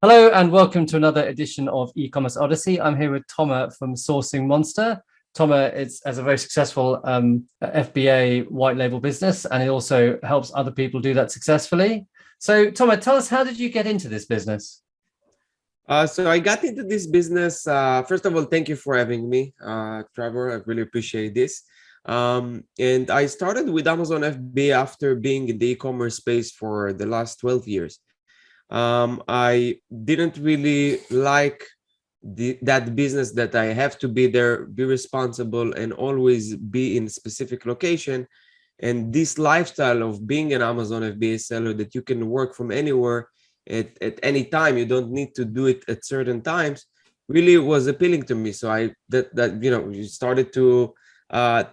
Hello and welcome to another edition of E-commerce Odyssey. I'm here with Thomas from Sourcing Monster. Thomas has a very successful FBA white label business, and it also helps other people do that successfully. So Thomas, tell us, how did you get into this business? So I got into this business. First of all, thank you for having me, Trevor. I really appreciate this. And I started with Amazon FBA after being in the e-commerce space for the last 12 years. I didn't really like that business that I have to be there, be responsible, and always be in a specific location. And this lifestyle of being an Amazon FBA seller, that you can work from anywhere at any time, you don't need to do it at certain times, really was appealing to me. So I started to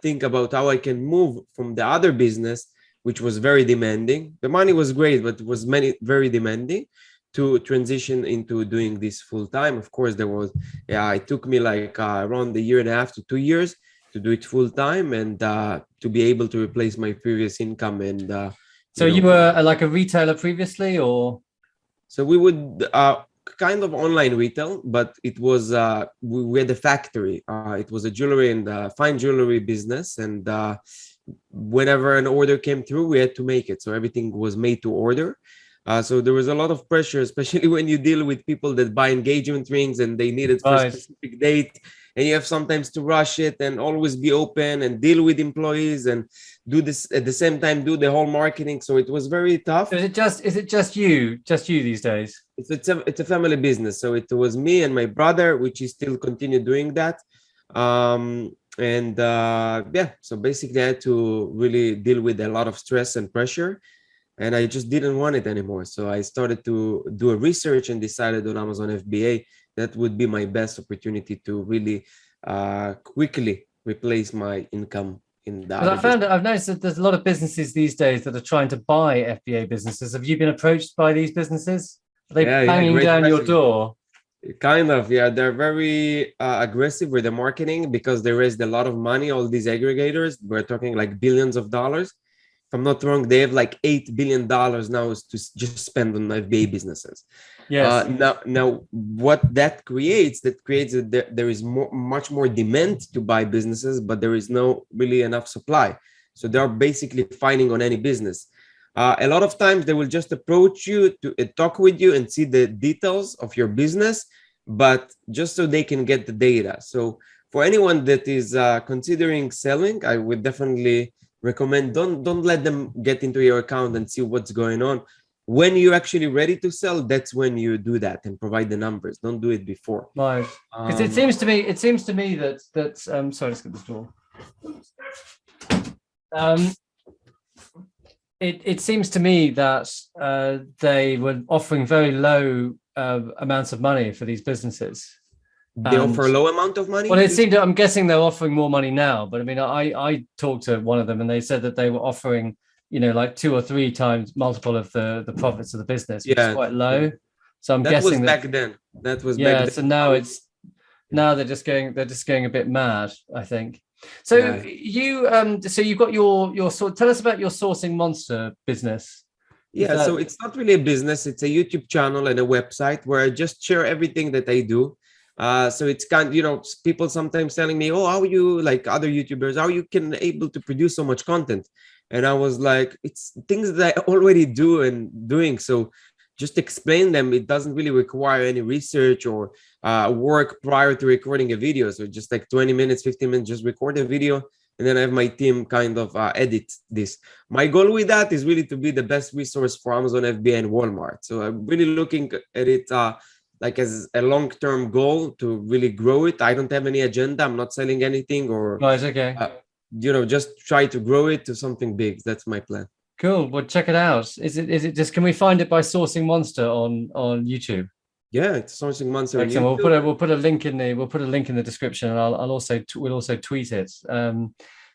think about how I can move from the other business, which was very demanding. The money was great, but it was very demanding, to transition into doing this full time. Of course, it took me like around a year and a half to 2 years to do it full time, and to be able to replace my previous income. And so you were like a retailer previously, or? So we would kind of online retail, but it was we had a factory. It was a jewelry and fine jewelry business, and whenever an order came through, we had to make it. So everything was made to order. So there was a lot of pressure, especially when you deal with people that buy engagement rings and they need it for a specific date, and you have sometimes to rush it and always be open and deal with employees and do this at the same time, do the whole marketing. So it was very tough. Is it just you these days? It's a family business. So it was me and my brother, which is still continue doing that. So basically I had to really deal with a lot of stress and pressure, and I just didn't want it anymore. So I started to do a research and decided on Amazon FBA that would be my best opportunity to really quickly replace my income in the other I've noticed that there's a lot of businesses these days that are trying to buy FBA businesses. Have you been approached by these businesses? Are they banging down your door? Kind of, yeah. They're very aggressive with the marketing because they raised a lot of money. All these aggregators, we're talking like billions of dollars. If I'm not wrong, they have like $8 billion now to just spend on FBA businesses. Yes. Now, what that creates that there is much more demand to buy businesses, but there is no really enough supply. So they're basically fighting on any business. A lot of times they will just approach you to talk with you and see the details of your business, but just so they can get the data. So for anyone that is considering selling, I would definitely recommend don't let them get into your account and see what's going on. When you're actually ready to sell, that's when you do that and provide the numbers. Don't do it before. Right. Because it seems to me that sorry, let's get this door. It seems to me that they were offering very low amounts of money for these businesses. They offer a low amount of money? Well, I'm guessing they're offering more money now, but I mean, I talked to one of them and they said that they were offering, like 2 or 3 times multiple of the profits of the business, which is quite low. So I'm guessing that back then. That was back then. So now they're just going a bit mad, I think. So you've got your tell us about your Sourcing Monster business. So it's not really a business. It's a YouTube channel and a website where I just share everything that I do. So it's people sometimes telling me, oh, how you, like other YouTubers, how you can able to produce so much content? And I was like, it's things that I already do and doing. So just explain them. It doesn't really require any research or work prior to recording a video. So just like 20 minutes, 15 minutes, just record a video. And then I have my team kind of edit this. My goal with that is really to be the best resource for Amazon FBA and Walmart. So I'm really looking at it like as a long-term goal to really grow it. I don't have any agenda. I'm not selling anything or it's okay. Just try to grow it to something big. That's my plan. Cool. Well, check it out. Is it just, can we find it by Sourcing Monster on YouTube? Yeah, it's Sourcing Monster. Excellent. We'll put a link in the description, and we'll also tweet it.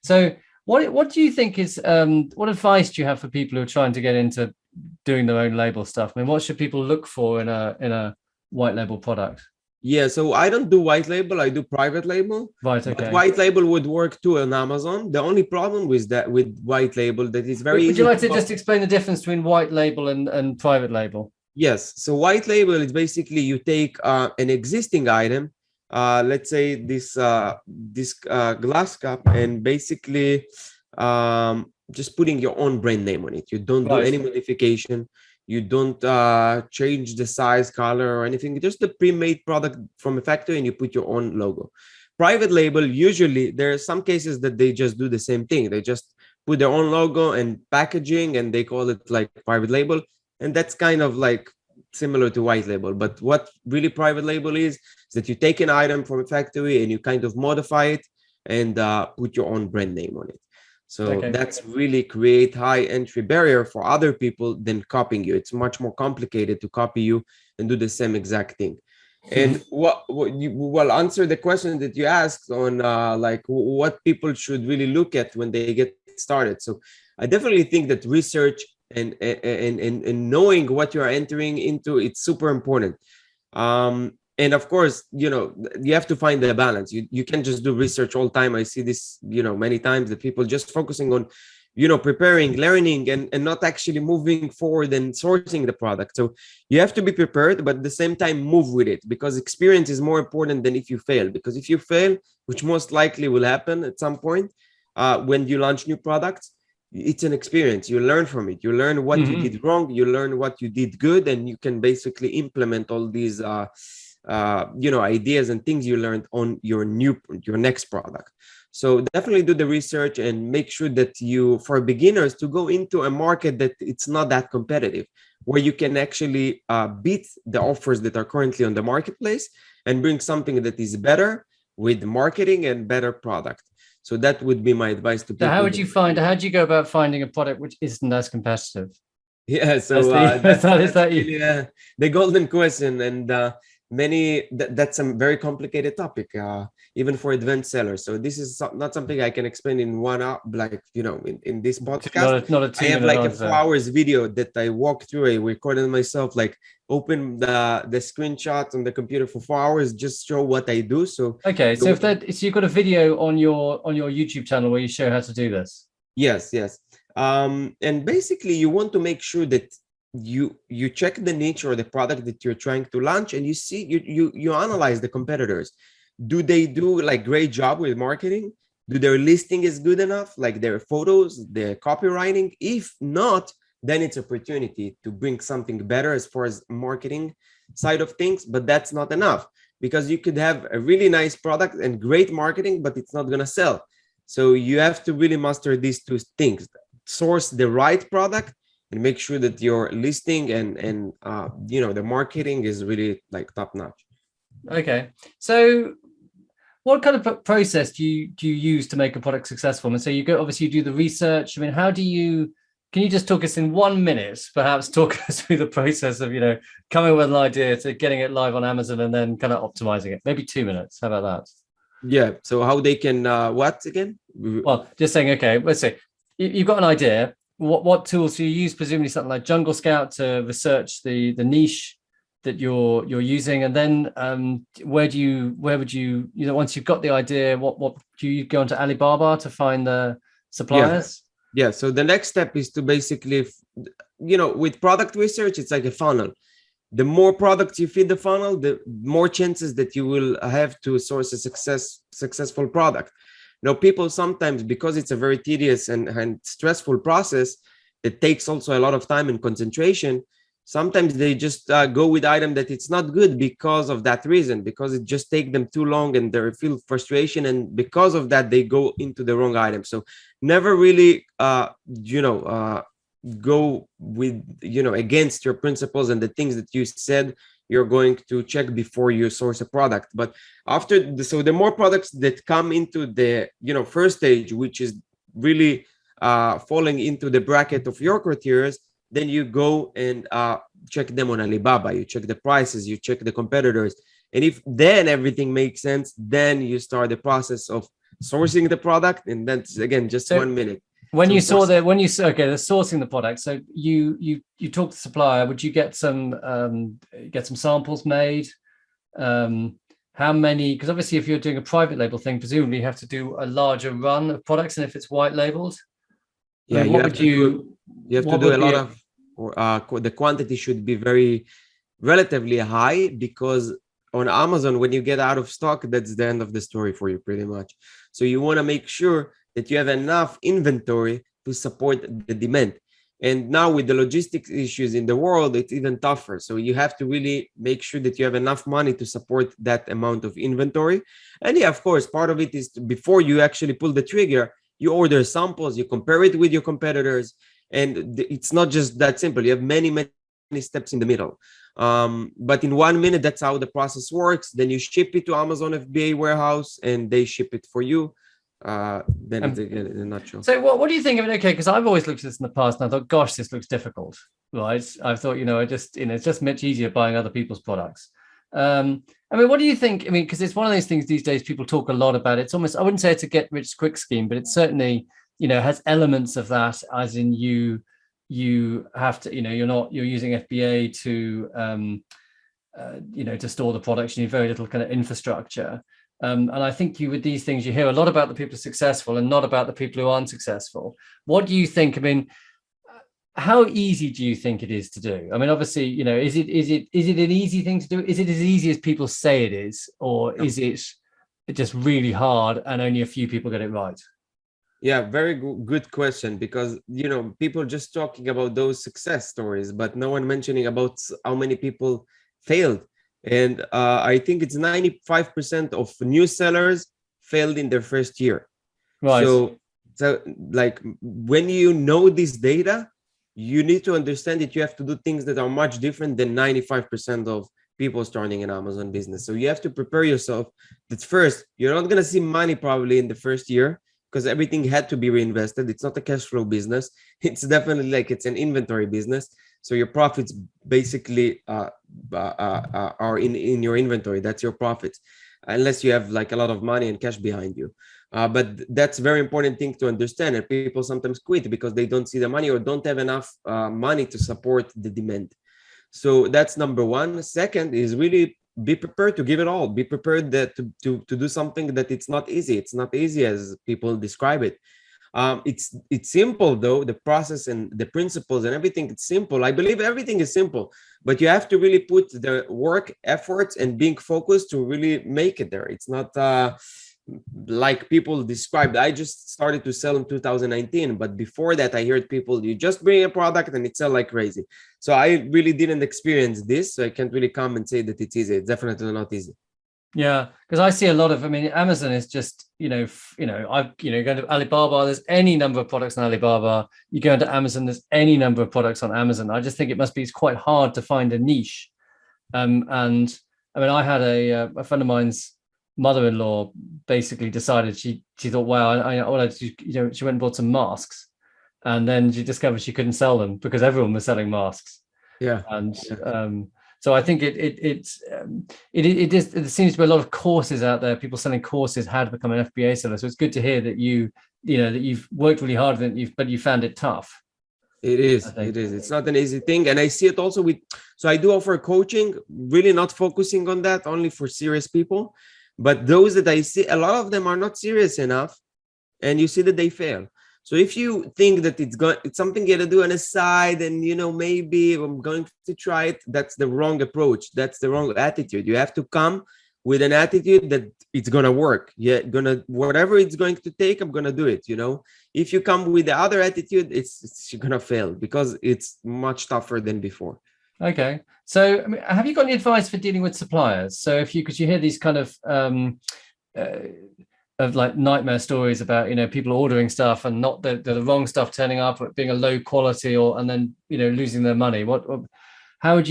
So what do you think is what advice do you have for people who are trying to get into doing their own label stuff? I mean, what should people look for in a white label product? Yeah, so I don't do white label, I do private label. Right, okay. But white label would work too on Amazon. The only problem with white label, that is very easy. Would you like to just explain the difference between white label and private label? Yes. So white label is basically you take an existing item, let's say this glass cup, and basically just putting your own brand name on it. You don't do Right. any modification. You don't change the size, color, or anything. Just the pre-made product from a factory, and you put your own logo. Private label, usually there are some cases that they just do the same thing. They just put their own logo and packaging, and they call it like private label, and that's kind of like similar to white label. But what really private label is that you take an item from a factory and you kind of modify it and put your own brand name on it. So Okay. that's really create high entry barrier for other people than copying you. It's much more complicated to copy you and do the same exact thing. And what you will answer the question that you asked on like what people should really look at when they get started. So I definitely think that research and knowing what you are entering into, it's super important. And of course, you have to find the balance. You can't just do research all time. I see this many times, that people just focusing on preparing, learning, and not actually moving forward and sourcing the product. So you have to be prepared, but at the same time move with it, because experience is more important than if you fail. Because if you fail, which most likely will happen at some point, when you launch new products, it's an experience. You learn from it. You learn what you did wrong, you learn what you did good, and you can basically implement all these ideas and things you learned on your next product. So definitely do the research and make sure that you, for beginners, to go into a market that it's not that competitive, where you can actually beat the offers that are currently on the marketplace and bring something that is better with marketing and better product. So that would be my advice to So people. how do you go about finding a product which isn't as competitive? Yeah, That's so the, is that's that you? really the golden question, and that's a very complicated topic, even for advanced sellers. So this is not something I can explain in 1 hour, like in this podcast. Not a I 2 minute have like a answer. 4 hours video that I walk through. I recorded myself, like open the screenshot on the computer for 4 hours, just show what I do. So Okay, so so you've got a video on your YouTube channel where you show how to do this. yes. And basically you want to make sure that you check the niche or the product that you're trying to launch, and you see you analyze the competitors. Do they do like great job with marketing? Do their listing is good enough, like their photos, their copywriting? If not, then it's opportunity to bring something better as far as marketing side of things. But that's not enough, because you could have a really nice product and great marketing, but it's not going to sell. So you have to really master these two things: source the right product, and make sure that your listing and the marketing is really like top notch. Okay, so what kind of process do you use to make a product successful? And so you go, obviously you do the research. I mean, can you just talk us in 1 minute, perhaps talk us through the process of, coming with an idea to getting it live on Amazon and then kind of optimizing it? Maybe 2 minutes. How about that? Yeah. So how they can what again? Well, just saying, okay, let's say you've got an idea. What tools do you use? Presumably something like Jungle Scout to research the niche that you're using, and then where would you once you've got the idea, what do you go onto Alibaba to find the suppliers? Yeah. So the next step is to basically, with product research, it's like a funnel. The more products you feed the funnel, the more chances that you will have to source a successful product. People sometimes, because it's a very tedious and stressful process, it takes also a lot of time and concentration. Sometimes they just go with item that it's not good because of that reason, because it just take them too long and they feel frustration, and because of that they go into the wrong item. So never really go with against your principles and the things that you said you're going to check before you source a product. But so the more products that come into the first stage, which is really falling into the bracket of your criteria, then you go and check them on Alibaba. You check the prices, you check the competitors, and if then everything makes sense, then you start the process of sourcing the product. And that's again just 1 minute. When you saw the sourcing the product, so you talk to the supplier. Would you get some samples made? How many? Because obviously, if you're doing a private label thing, presumably you have to do a larger run of products, and if it's white labeled, Yeah, I mean, you have to do a lot of or the quantity should be very relatively high, because on Amazon, when you get out of stock, that's the end of the story for you pretty much. So you want to make sure that you have enough inventory to support the demand. And now with the logistics issues in the world, it's even tougher. So you have to really make sure that you have enough money to support that amount of inventory. And yeah, of course, part of it is before you actually pull the trigger, you order samples, you compare it with your competitors. And it's not just that simple. You have many, many steps in the middle. But in 1 minute, that's how the process works. Then you ship it to Amazon FBA warehouse and they ship it for you. Then it's again in a nutshell. So what do you think of it? Okay, because I've always looked at this in the past and I thought, gosh, this looks difficult, right? I thought, it's just much easier buying other people's products. I mean, what do you think? I mean, because it's one of those things these days people talk a lot about. It's almost, I wouldn't say it's a get rich quick scheme, but it certainly, has elements of that, as in you have to, you're using FBA to, to store the products. You need very little kind of infrastructure. And I think with these things, you hear a lot about the people who are successful and not about the people who aren't successful. What do you think? I mean, how easy do you think it is to do? I mean, obviously, is it an easy thing to do? Is it as easy as people say it is, or is it just really hard and only a few people get it right? Yeah, very good question, because people just talking about those success stories, but no one mentioning about how many people failed. And I think it's 95% of new sellers failed in their first year. Right. So like when you know this data, you need to understand that you have to do things that are much different than 95% of people starting an Amazon business. So you have to prepare yourself that first, you're not going to see money probably in the first year, because everything had to be reinvested. It's not a cash flow business. It's definitely it's an inventory business. So your profits basically are in your inventory. That's your profits, unless you have a lot of money and cash behind you. But that's a very important thing to understand. And people sometimes quit because they don't see the money or don't have enough money to support the demand. So that's number one. Second is really be prepared to give it all. Be prepared to do something that it's not easy. It's not easy as people describe it. It's simple though. The process and the principles and everything, it's simple. I believe everything is simple, but you have to really put the work, efforts, and being focused to really make it there. It's not like people described. I just started to sell in 2019, but before that I heard people, you just bring a product and it sell like crazy. So I really didn't experience this, so I can't really come and say that it's easy. It's definitely not easy. Yeah, because I see a lot of, I mean, Amazon is just, going to Alibaba, there's any number of products on Alibaba. You go into Amazon, there's any number of products on Amazon. I just think it's quite hard to find a niche. And I mean, I had a friend of mine's mother-in-law basically decided she thought, wow, she went and bought some masks, and then she discovered she couldn't sell them because everyone was selling masks. Yeah. And so I think there seems to be a lot of courses out there, people selling courses how to become an FBA seller. So it's good to hear that that you've worked really hard but you found it tough. It is. It's not an easy thing. And I see it also so I do offer coaching, really not focusing on that, only for serious people. But those that I see, a lot of them are not serious enough, and you see that they fail. So if you think that it's something you got to do on the side, and maybe I'm going to try it, that's the wrong approach. That's the wrong attitude. You have to come with an attitude that it's gonna work. Whatever it's going to take, I'm gonna do it. If you come with the other attitude, you're gonna fail, because it's much tougher than before. Okay. So, I mean, have you got any advice for dealing with suppliers? So because you hear these kind of nightmare stories about, people ordering stuff and not the wrong stuff turning up, or being a low quality, and then, losing their money. What are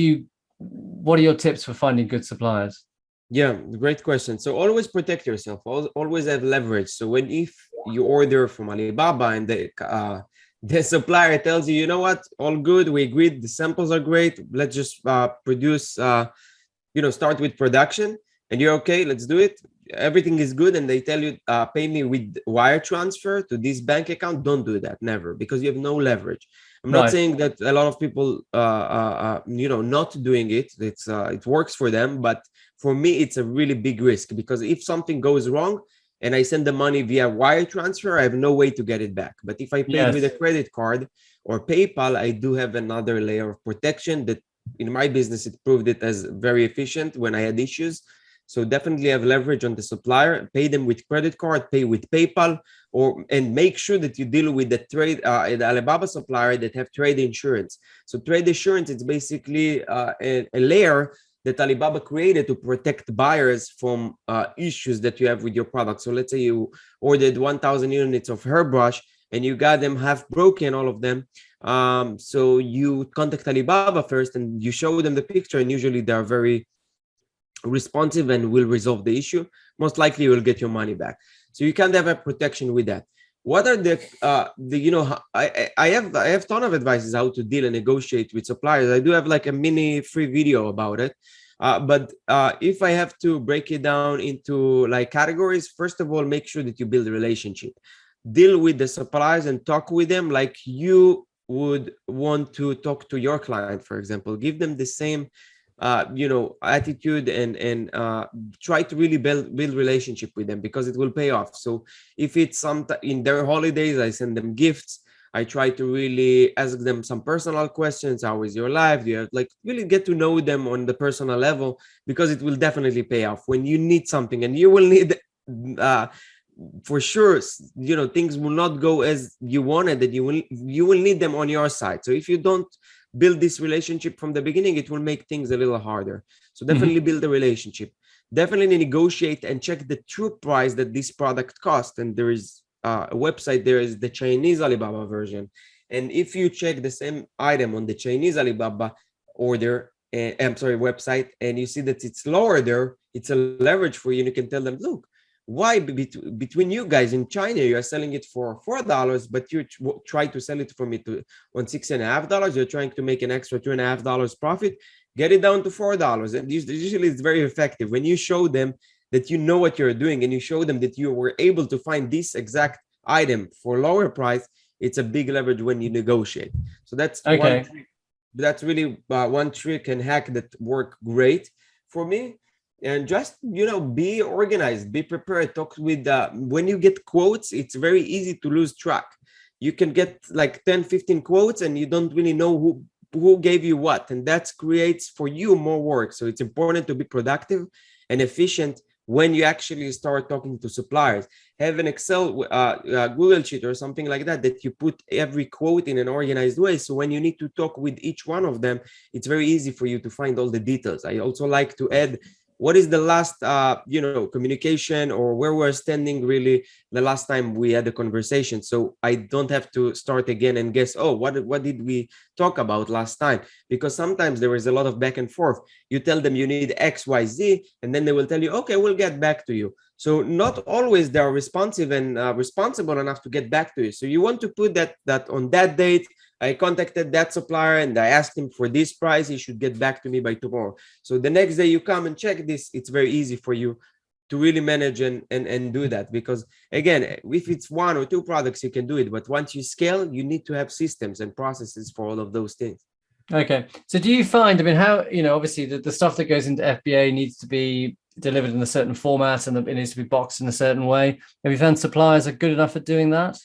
your tips for finding good suppliers? Yeah, great question. So always protect yourself. Always have leverage. So if you order from Alibaba and the supplier tells you, what, all good, we agreed, the samples are great, let's just produce, start with production, and you're okay, let's do it, everything is good, and they tell you, pay me with wire transfer to this bank account, don't do that, never, because you have no leverage. I'm not saying that a lot of people, not doing it, it works for them, but for me, it's a really big risk, because if something goes wrong, and I send the money via wire transfer, I have no way to get it back. But if I paid with a credit card or PayPal, I do have another layer of protection that in my business, it proved it as very efficient when I had issues. So definitely have leverage on the supplier, pay them with credit card, pay with PayPal, and make sure that you deal with the Alibaba supplier that have trade insurance. So trade insurance, it's basically a layer that Alibaba created to protect buyers from issues that you have with your product. So let's say you ordered 1,000 units of hairbrush and you got them half broken, all of them. So you contact Alibaba first and you show them the picture, and usually they're very responsive and will resolve the issue. Most likely you will get your money back. So you can't have a protection with that. What are the I have ton of advices how to deal and negotiate with suppliers. I do have like a mini free video about it. But if I have to break it down into like categories, first of all, make sure that you build a relationship. Deal with the suppliers and talk with them like you would want to talk to your client, for example. Give them the same attitude, and try to really build relationship with them, because it will pay off. So if it's some in their holidays, I send them gifts. I try to really ask them some personal questions. How is your life? Do you have, like, really get to know them on the personal level, because it will definitely pay off when you need something, and you will need for sure, things will not go as you wanted, that you will need them on your side. So if you don't build this relationship from the beginning, it will make things a little harder. So definitely build a relationship. Definitely negotiate and check the true price that this product costs. And there is a website, there is the Chinese Alibaba version. And if you check the same item on the Chinese Alibaba website, and you see that it's lower there, it's a leverage for you. And you can tell them, look, why between you guys in China, you are selling it for $4, but you try to sell it for me on $6.50. You're trying to make an extra $2.50 profit. Get it down to $4. And usually it's very effective when you show them that you know what you're doing, and you show them that you were able to find this exact item for lower price. It's a big leverage when you negotiate. So that's one trick. That's really one trick and hack that work great for me. And just, be organized, be prepared. Talk with, when you get quotes, it's very easy to lose track. You can get like 10, 15 quotes, and you don't really know who gave you what. And that creates for you more work. So it's important to be productive and efficient when you actually start talking to suppliers. Have an Excel, Google sheet or something like that, that you put every quote in an organized way. So when you need to talk with each one of them, it's very easy for you to find all the details. I also like to add, what is the last, communication, or where we're standing really the last time we had a conversation. So I don't have to start again and guess, oh, what did we talk about last time? Because sometimes there is a lot of back and forth. You tell them you need X, Y, Z, and then they will tell you, okay, we'll get back to you. So not always they are responsive and responsible enough to get back to you. So you want to put that on that date, I contacted that supplier and I asked him for this price. He should get back to me by tomorrow. So the next day you come and check this, it's very easy for you to really manage and do that. Because again, if it's one or two products, you can do it. But once you scale, you need to have systems and processes for all of those things. Okay. So do you find, how, obviously the stuff that goes into FBA needs to be delivered in a certain format, and it needs to be boxed in a certain way. Have you found suppliers are good enough at doing that?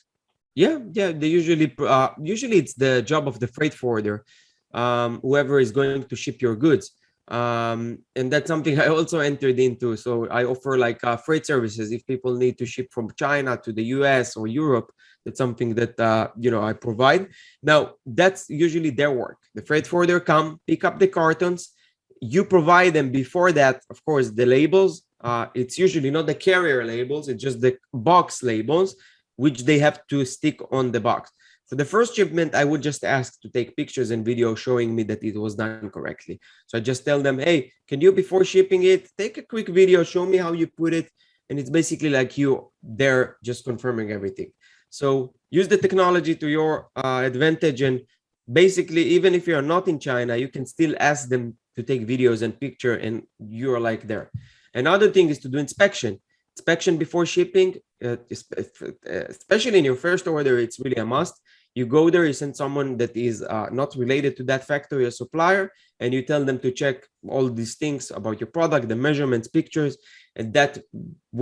Yeah. They usually it's the job of the freight forwarder, whoever is going to ship your goods. And that's something I also entered into. So I offer like freight services. If people need to ship from China to the US or Europe, that's something that, I provide. Now, that's usually their work. The freight forwarder come, pick up the cartons. You provide them before that, of course, the labels. It's usually not the carrier labels. It's just the box labels, which they have to stick on the box. For the first shipment, I would just ask to take pictures and video showing me that it was done correctly. So I just tell them, hey, can you, before shipping it, take a quick video, show me how you put it. And it's basically like you there just confirming everything. So use the technology to your advantage. And basically, even if you're not in China, you can still ask them to take videos and picture, and you're like there. Another thing is to do inspection before shipping, especially in your first order. It's really a must. You go there, you send someone that is not related to that factory or supplier, and you tell them to check all these things about your product, the measurements, pictures, and that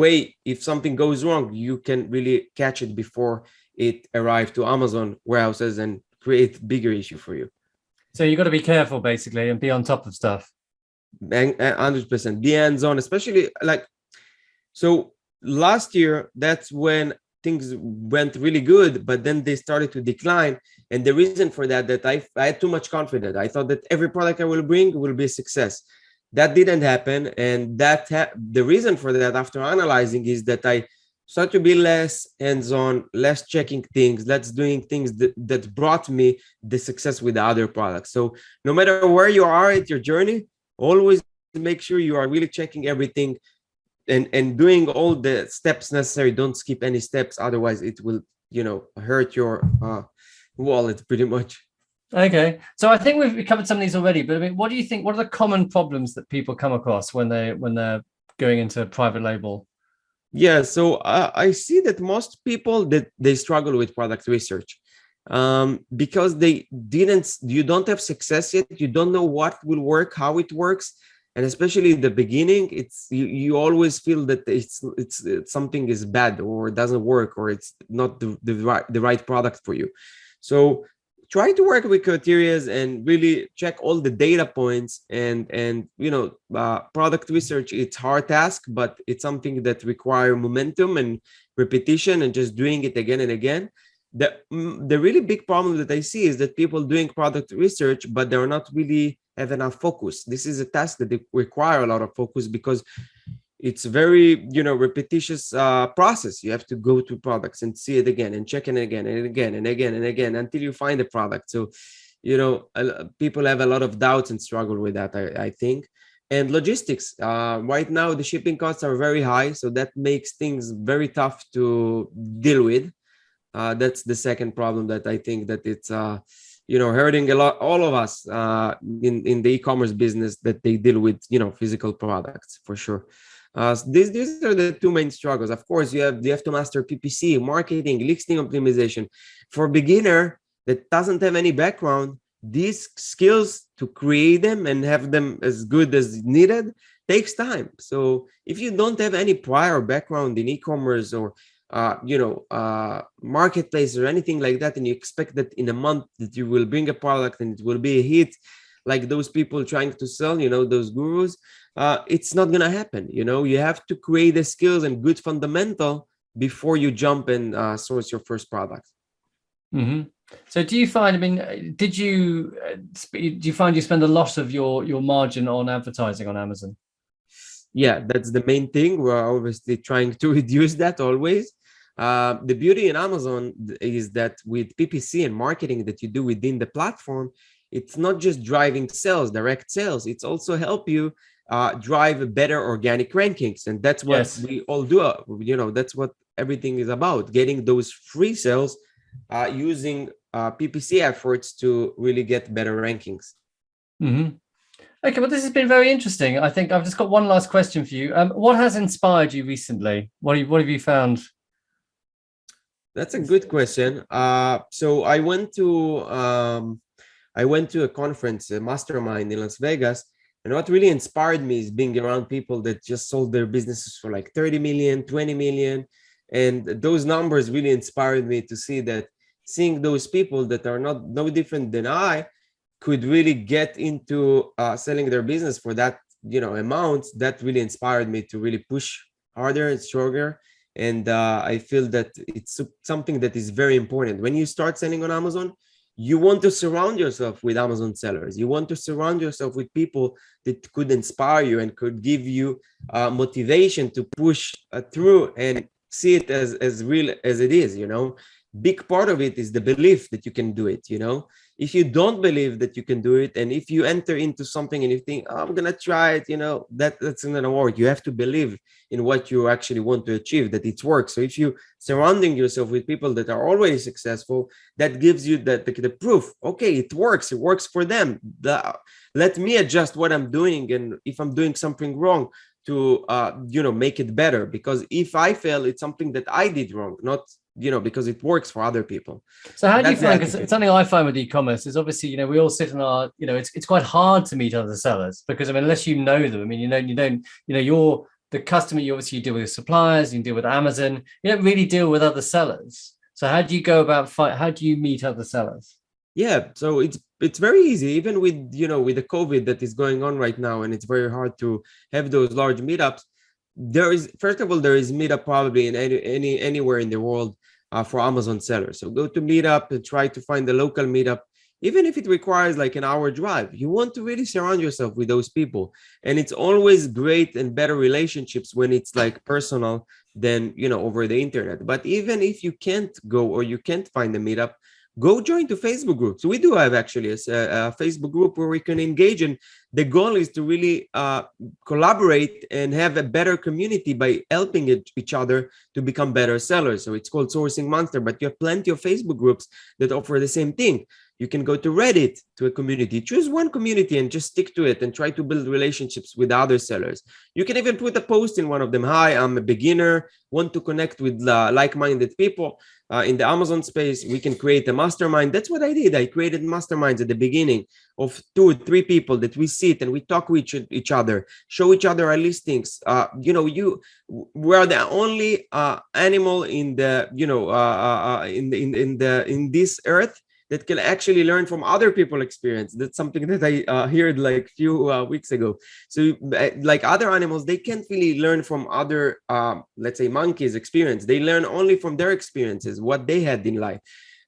way, if something goes wrong, you can really catch it before it arrives to Amazon warehouses and create bigger issue for you. So you got to be careful basically and be on top of stuff. 100%. Be hands-on, especially like, so last year, that's when things went really good, but then they started to decline. And the reason for that I had too much confidence. I thought that every product I will bring will be a success. That didn't happen. And the reason for that, after analyzing, is that I started to be less hands-on, less checking things, less doing things that brought me the success with the other products. So no matter where you are at your journey, always make sure you are really checking everything and doing all the steps necessary. Don't skip any steps, otherwise it will, hurt your wallet pretty much. Okay, so I think we've covered some of these already, but I mean, what do you think? What are the common problems that people come across when they're going into private label? Yeah, so I see that most people that they struggle with product research because you don't have success yet. You don't know what will work, how it works, and especially in the beginning, it's you always feel that it's something is bad or doesn't work or it's not the right product for you. So try to work with criterias and really check all the data points and product research. It's hard task, but it's something that require momentum and repetition and just doing it again and again. The really big problem that I see is that people doing product research, but they're not really have enough focus. This is a task that they require a lot of focus because it's very repetitious process. You have to go to products and see it again and check it again and again and again and again until you find the product. So people have a lot of doubts and struggle with that, I think. And logistics, right now the shipping costs are very high, so that makes things very tough to deal with. That's the second problem that I think that it's hurting a lot, all of us in the e-commerce business, that they deal with physical products for sure. These are the two main struggles. Of course, you have to master PPC, marketing, listing optimization. For a beginner that doesn't have any background, these skills to create them and have them as good as needed takes time. So if you don't have any prior background in e-commerce or marketplace or anything like that, and you expect that in a month that you will bring a product and it will be a hit, like those people trying to sell, those gurus, it's not gonna happen. You have to create the skills and good fundamental before you jump and source your first product. Mm-hmm. So do you find, I mean, do you find you spend a lot of your margin on advertising on Amazon? Yeah, that's the main thing. We're obviously trying to reduce that always. The beauty in Amazon is that with PPC and marketing that you do within the platform, it's not just driving sales, direct sales. It's also help you drive better organic rankings. And that's what we all do. That's what everything is about, getting those free sales using PPC efforts to really get better rankings. Mm-hmm. Okay, well, this has been very interesting. I think I've just got one last question for you. What has inspired you recently? What have you found? That's a good question. So I went to a conference, a mastermind in Las Vegas, and what really inspired me is being around people that just sold their businesses for like 30 million, 20 million, and those numbers really inspired me to see that seeing those people that are no different than I could really get into selling their business for that amount. That really inspired me to really push harder and stronger. And I feel that it's something that is very important. When you start selling on Amazon, you want to surround yourself with Amazon sellers. You want to surround yourself with people that could inspire you and could give you motivation to push through and see it as real as it is. Big part of it is the belief that you can do it. If you don't believe that you can do it, and if you enter into something and you think, oh, I'm gonna try it, that's not gonna work. You have to believe in what you actually want to achieve, that it works. So if you surrounding yourself with people that are already successful, that gives you the proof. Okay, it works for them. Let me adjust what I'm doing, and if I'm doing something wrong, to make it better. Because if I fail, it's something that I did wrong, not because it works for other people. So how do you That's the find, because attitude. it's something I find with e-commerce is obviously, we all sit in our, it's quite hard to meet other sellers because, I mean, unless you know them, I mean, you're the customer, you obviously deal with suppliers, you deal with Amazon, you don't really deal with other sellers. So how do you go about how do you meet other sellers? Yeah, so it's very easy, even with with the COVID that is going on right now, and it's very hard to have those large meetups. There is, first of all, there is meetup probably in anywhere in the world for Amazon sellers. So go to meetup and try to find a local meetup, even if it requires like an hour drive. You want to really surround yourself with those people, and it's always great and better relationships when it's like personal than over the internet. But even if you can't go or you can't find a meetup, go join the Facebook group. So we do have actually a Facebook group where we can engage, and the goal is to really collaborate and have a better community by helping each other to become better sellers. So it's called Sourcing Monster, but you have plenty of Facebook groups that offer the same thing. You can go to Reddit, to a community, choose one community and just stick to it and try to build relationships with other sellers. You can even put a post in one of them. Hi, I'm a beginner, want to connect with like-minded people in the Amazon space. We can create a mastermind. That's what I did. I created masterminds at the beginning of 2 or 3 people that we sit and we talk with each other, show each other our listings. We are the only animal in the in this earth that can actually learn from other people's experience. That's something that I heard like few weeks ago. So like other animals, they can't really learn from other, let's say, monkeys' experience. They learn only from their experiences, what they had in life.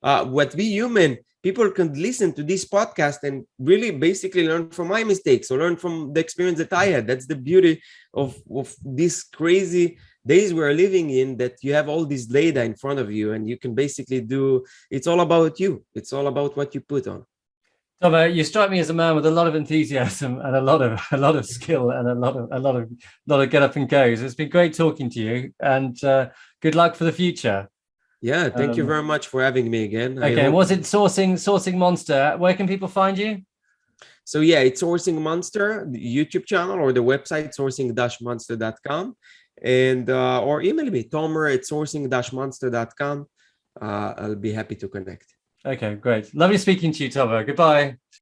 What we human, people can listen to this podcast and really basically learn from my mistakes or learn from the experience that I had. That's the beauty of this crazy days we're living in, that you have all this data in front of you and you can basically do, it's all about you. It's all about what you put on. Tomo, you strike me as a man with a lot of enthusiasm and a lot of skill and a lot of get up and goes. It's been great talking to you, and good luck for the future. Yeah, thank you very much for having me again. Okay, was it Sourcing Monster? Where can people find you? So yeah, it's Sourcing Monster, the YouTube channel or the website sourcing-monster.com, and or email me, tomer@sourcing-monster.com. I'll be happy to connect. Okay, great. Lovely speaking to you, Tomo. Goodbye.